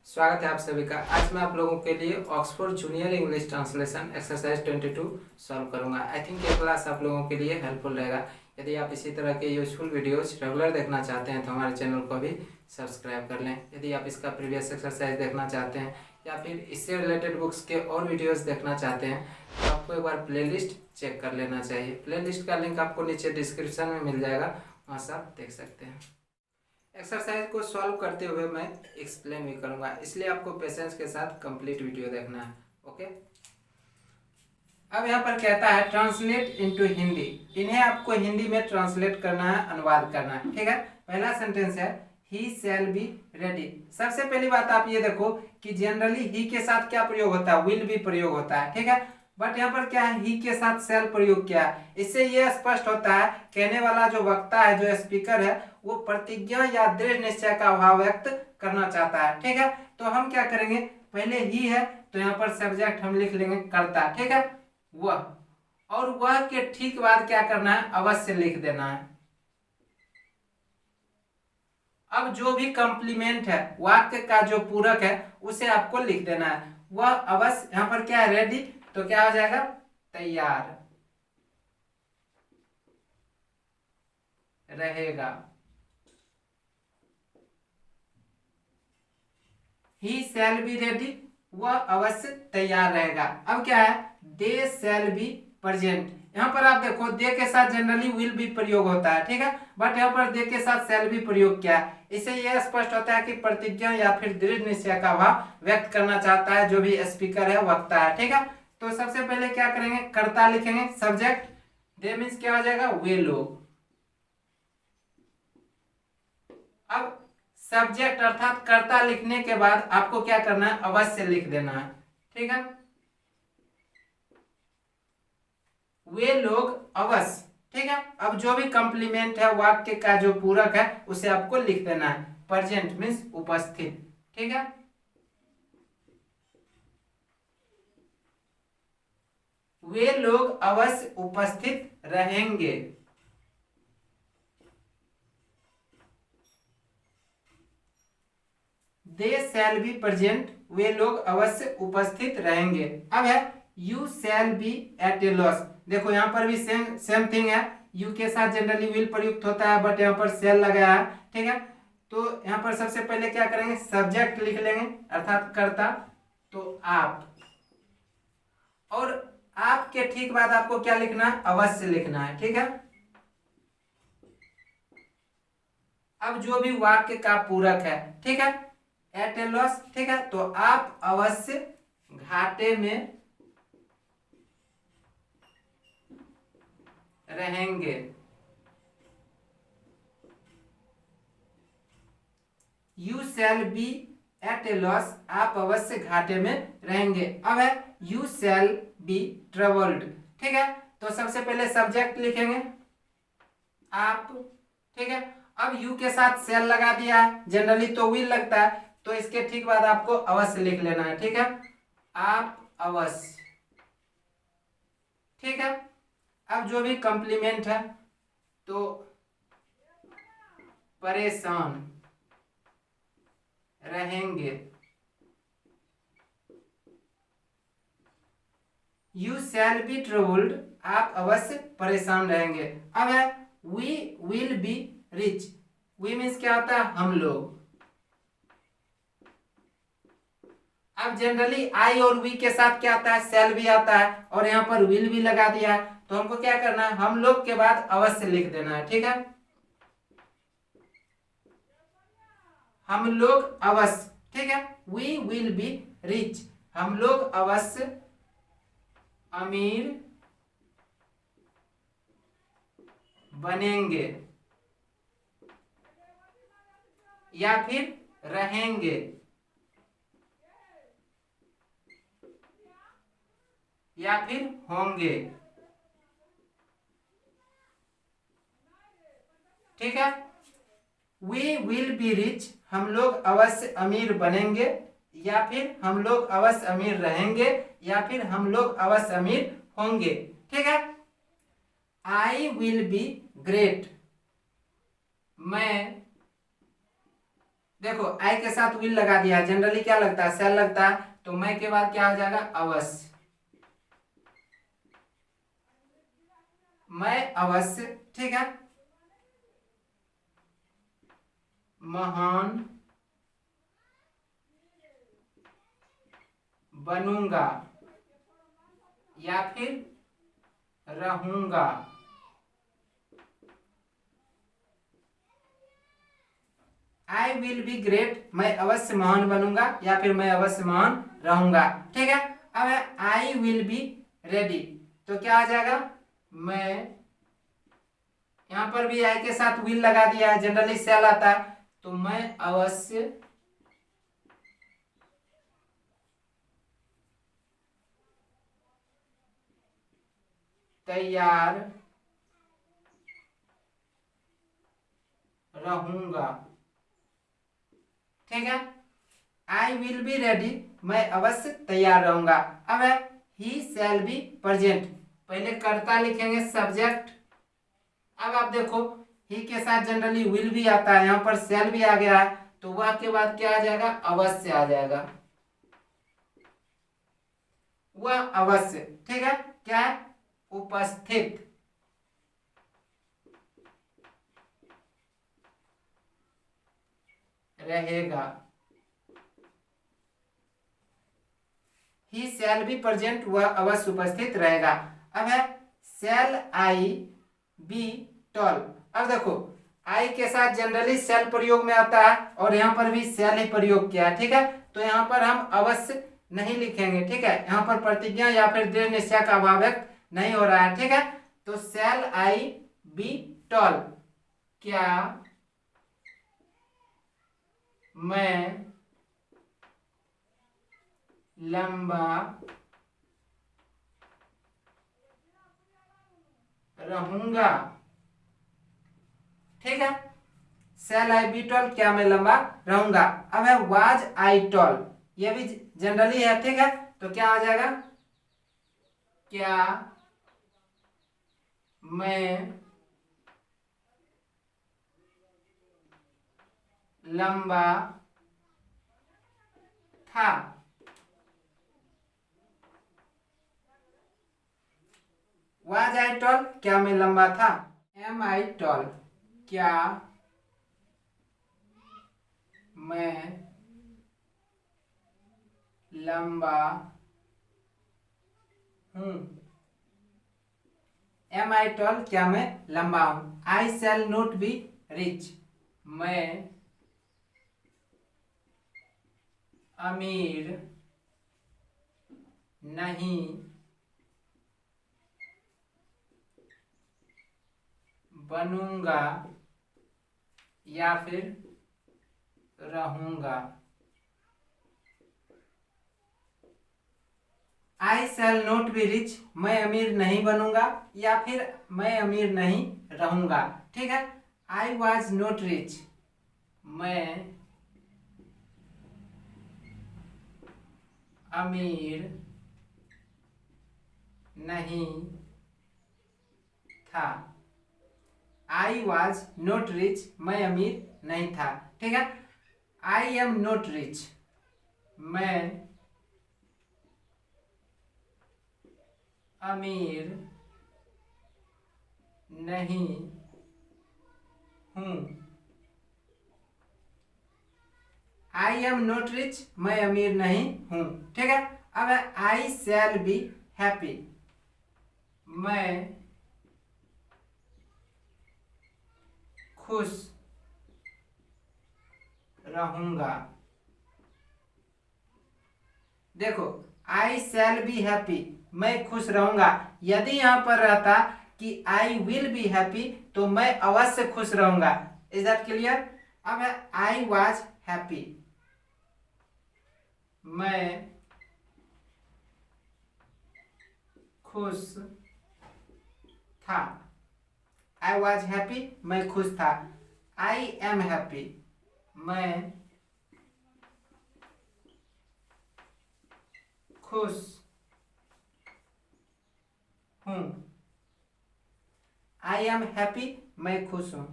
स्वागत है आप सभी का। आज मैं आप लोगों के लिए Oxford junior English translation exercise 22 solve करूंगा। आई थिंक ये क्लास आप लोगों के लिए हेल्पफुल रहेगा। यदि आप इसी तरह के यूजफुल वीडियोस रेगुलर देखना चाहते हैं तो हमारे चैनल को भी सब्सक्राइब कर लें। यदि आप इसका प्रीवियस एक्सरसाइज देखना चाहते हैं या फिर इससे रिलेटेड बुक्स के और वीडियोज़ देखना चाहते हैं तो आपको एक बार प्ले चेक कर लेना चाहिए। प्ले का लिंक आपको नीचे डिस्क्रिप्शन में मिल जाएगा, वहाँ से आप देख सकते हैं। एक्सरसाइज को सॉल्व करते हुए मैं एक्सप्लेन भी करूंगा, इसलिए आपको पेशेंस के साथ कंप्लीट वीडियो देखना है। ओके, अब यहाँ पर कहता है ट्रांसलेट इनटू हिंदी। इन्हें आपको हिंदी में ट्रांसलेट करना है, अनुवाद करना है। ठीक है, पहला सेंटेंस है ही शैल बी रेडी। सबसे पहली बात आप ये देखो कि जनरली ही के साथ क्या प्रयोग होता है, विल भी प्रयोग होता है। ठीक है, बट यहाँ पर क्या है, ही के साथ शैल प्रयोग किया है। इससे यह स्पष्ट होता है कहने वाला जो वक्ता है, जो स्पीकर है, वो प्रतिज्ञा या दृढ़ निश्चय का भाव व्यक्त करना चाहता है। ठीक है, तो हम क्या करेंगे, पहले ही है तो यहाँ पर सब्जेक्ट हम लिख लेंगे करता। ठीक है, वह, और वह के ठीक बाद क्या करना है, अवश्य लिख देना है। अब जो भी कॉम्प्लीमेंट है, वाक्य का जो पूरक है, उसे आपको लिख देना है। वह अवश्य, यहां पर क्या है, रेडी, तो क्या हो जाएगा, तैयार रहेगा। ही शैल बी रेडी, वह अवश्य तैयार रहेगा। अब क्या है, दे शैल बी प्रेजेंट। यहाँ पर आप देखो दे के साथ जनरली विल भी प्रयोग होता है। ठीक है, बट यहाँ पर दे के साथ शैल भी प्रयोग किया है। इससे यह स्पष्ट होता है कि प्रतिज्ञा या फिर दृढ़ निश्चय का भाव व्यक्त करना चाहता है जो भी स्पीकर है, वक्ता है। ठीक है, तो सबसे पहले क्या करेंगे, कर्ता लिखेंगे, सब्जेक्ट, दे मीन्स क्या हो जाएगा, वे लोग। अब सब्जेक्ट अर्थात कर्ता लिखने के बाद आपको क्या करना है, अवश्य लिख देना है। ठीक है, वे लोग अवश्य। ठीक है, अब जो भी कॉम्प्लीमेंट है, वाक्य का जो पूरक है, उसे आपको लिख देना है। प्रेजेंट मीन्स उपस्थित। ठीक है, वे लोग अवश्य उपस्थित रहेंगे। दे शैल बी प्रेजेंट, वे लोग अवश्य उपस्थित रहेंगे। अब है you shall be at a loss. देखो यहाँ पर भी सेम थिंग है, यू के साथ जनरली विल प्रयुक्त होता है, बट यहाँ पर शैल लगाया है। ठीक है, तो यहाँ पर सबसे पहले क्या करेंगे, सब्जेक्ट लिख लेंगे अर्थात कर्ता, तो आप, और आपके ठीक बाद आपको क्या लिखना है, अवश्य लिखना है। ठीक है, अब जो भी वाक्य का पूरक है, ठीक है, एट ए लॉस। ठीक है, तो आप अवश्य घाटे में रहेंगे। You shall be at a loss, आप अवश्य घाटे में रहेंगे। अब है यू शैल बी ट्रबल्ड। ठीक है, तो सबसे पहले सब्जेक्ट लिखेंगे आप। ठीक है, अब यू के साथ शैल लगा दिया है, जनरली तो विल लगता है, तो इसके ठीक बाद आपको अवश्य लिख लेना है। ठीक है, आप अवश्य। ठीक है, अब जो भी कॉम्प्लीमेंट है, तो परेशान रहेंगे। यू शैल बी ट्रबल्ड, आप अवश्य परेशान रहेंगे। अब है we will be rich. We means क्या होता है, हम लोग। अब जनरली आई और वी के साथ क्या आता है, शैल भी आता है, और यहाँ पर विल भी लगा दिया है, तो हमको क्या करना है, हम लोग के बाद अवश्य लिख देना है। ठीक है, हम लोग अवश्य। ठीक है, वी विल बी रिच, हम लोग अवश्य अमीर बनेंगे या फिर रहेंगे, या फिर होंगे। ठीक है, वी विल बी रिच, हम लोग अवश्य अमीर बनेंगे, या फिर हम लोग अवश्य अमीर रहेंगे, या फिर हम लोग अवश्य अमीर होंगे। ठीक है, आई विल बी ग्रेट, मैं देखो आई के साथ विल लगा दिया, जनरली क्या लगता है, शैल लगता है, तो मैं के बाद क्या हो जाएगा, अवश्य। मैं अवश्य, ठीक है, महान बनूंगा या फिर रहूंगा। आई विल बी ग्रेट, मैं अवश्य महान बनूंगा या फिर मैं अवश्य महान रहूंगा, ठीक है। अब है आई विल बी रेडी, तो क्या आ जाएगा, मैं, यहां पर भी आई के साथ विल लगा दिया है, जनरली शैल आता है, तो मैं अवश्य तैयार रहूंगा, ठीक है। आई विल बी रेडी, मैं अवश्य तैयार रहूंगा। अब है ही शैल बी प्रेजेंट, पहले कर्ता लिखेंगे सब्जेक्ट। अब आप देखो ही के साथ जनरली विल भी आता है, यहां पर शैल भी आ गया है, तो वह के बाद क्या आ जाएगा, अवश्य आ जाएगा, वह अवश्य, ठीक है, क्या है, उपस्थित रहेगा। ही शैल बी प्रेजेंट, वह अवश्य उपस्थित रहेगा। अब है शैल आई बी टॉल। अब देखो आई के साथ जनरली शैल प्रयोग में आता है और यहाँ पर भी शैल ही प्रयोग किया है, ठीक है, तो यहाँ पर हम अवश्य नहीं लिखेंगे, ठीक है, यहाँ पर प्रतिज्ञा या फिर दृढ़ निश्चय का अभाव व्यक्त नहीं हो रहा है, ठीक है, तो शैल आई बी टॉल, क्या मैं लंबा रहूंगा, ठीक है, शैल आई बी टॉल, क्या मैं लंबा रहूंगा। अब है वाज आई टॉल, ये भी जनरली है, ठीक है, तो क्या आ जाएगा, क्या मैं लंबा था, वाज आई टॉल, क्या मैं लंबा था। एम आई टॉल, क्या मैं लंबा हूं। एम आई टॉल, क्या मैं लंबा हूं। आई शैल नॉट बी रिच, मैं अमीर नहीं बनूंगा या फिर रहूंगा। आई शैल नॉट बी रिच, मैं अमीर नहीं बनूंगा या फिर मैं अमीर नहीं रहूंगा, ठीक है। आई वॉज नॉट रिच, मैं अमीर नहीं था। आई वॉज नॉट रिच, मैं अमीर नहीं था, ठीक है। आई एम नॉट रिच, मैं अमीर नहीं हूं। आई एम नॉट रिच, मैं अमीर नहीं हूं, ठीक है। अब आई शैल बी हैप्पी, मैं खुश रहूंगा। देखो आई शैल बी हैप्पी, मैं खुश रहूंगा, यदि यहां पर रहता कि आई विल बी हैप्पी तो मैं अवश्य खुश रहूंगा। Is that clear. अब है आई वॉज हैप्पी, मैं खुश था। आई वॉज हैप्पी, मैं खुश था। आई एम हैप्पी, मैं खुश हूं। आई एम हैप्पी, मैं खुश हूं।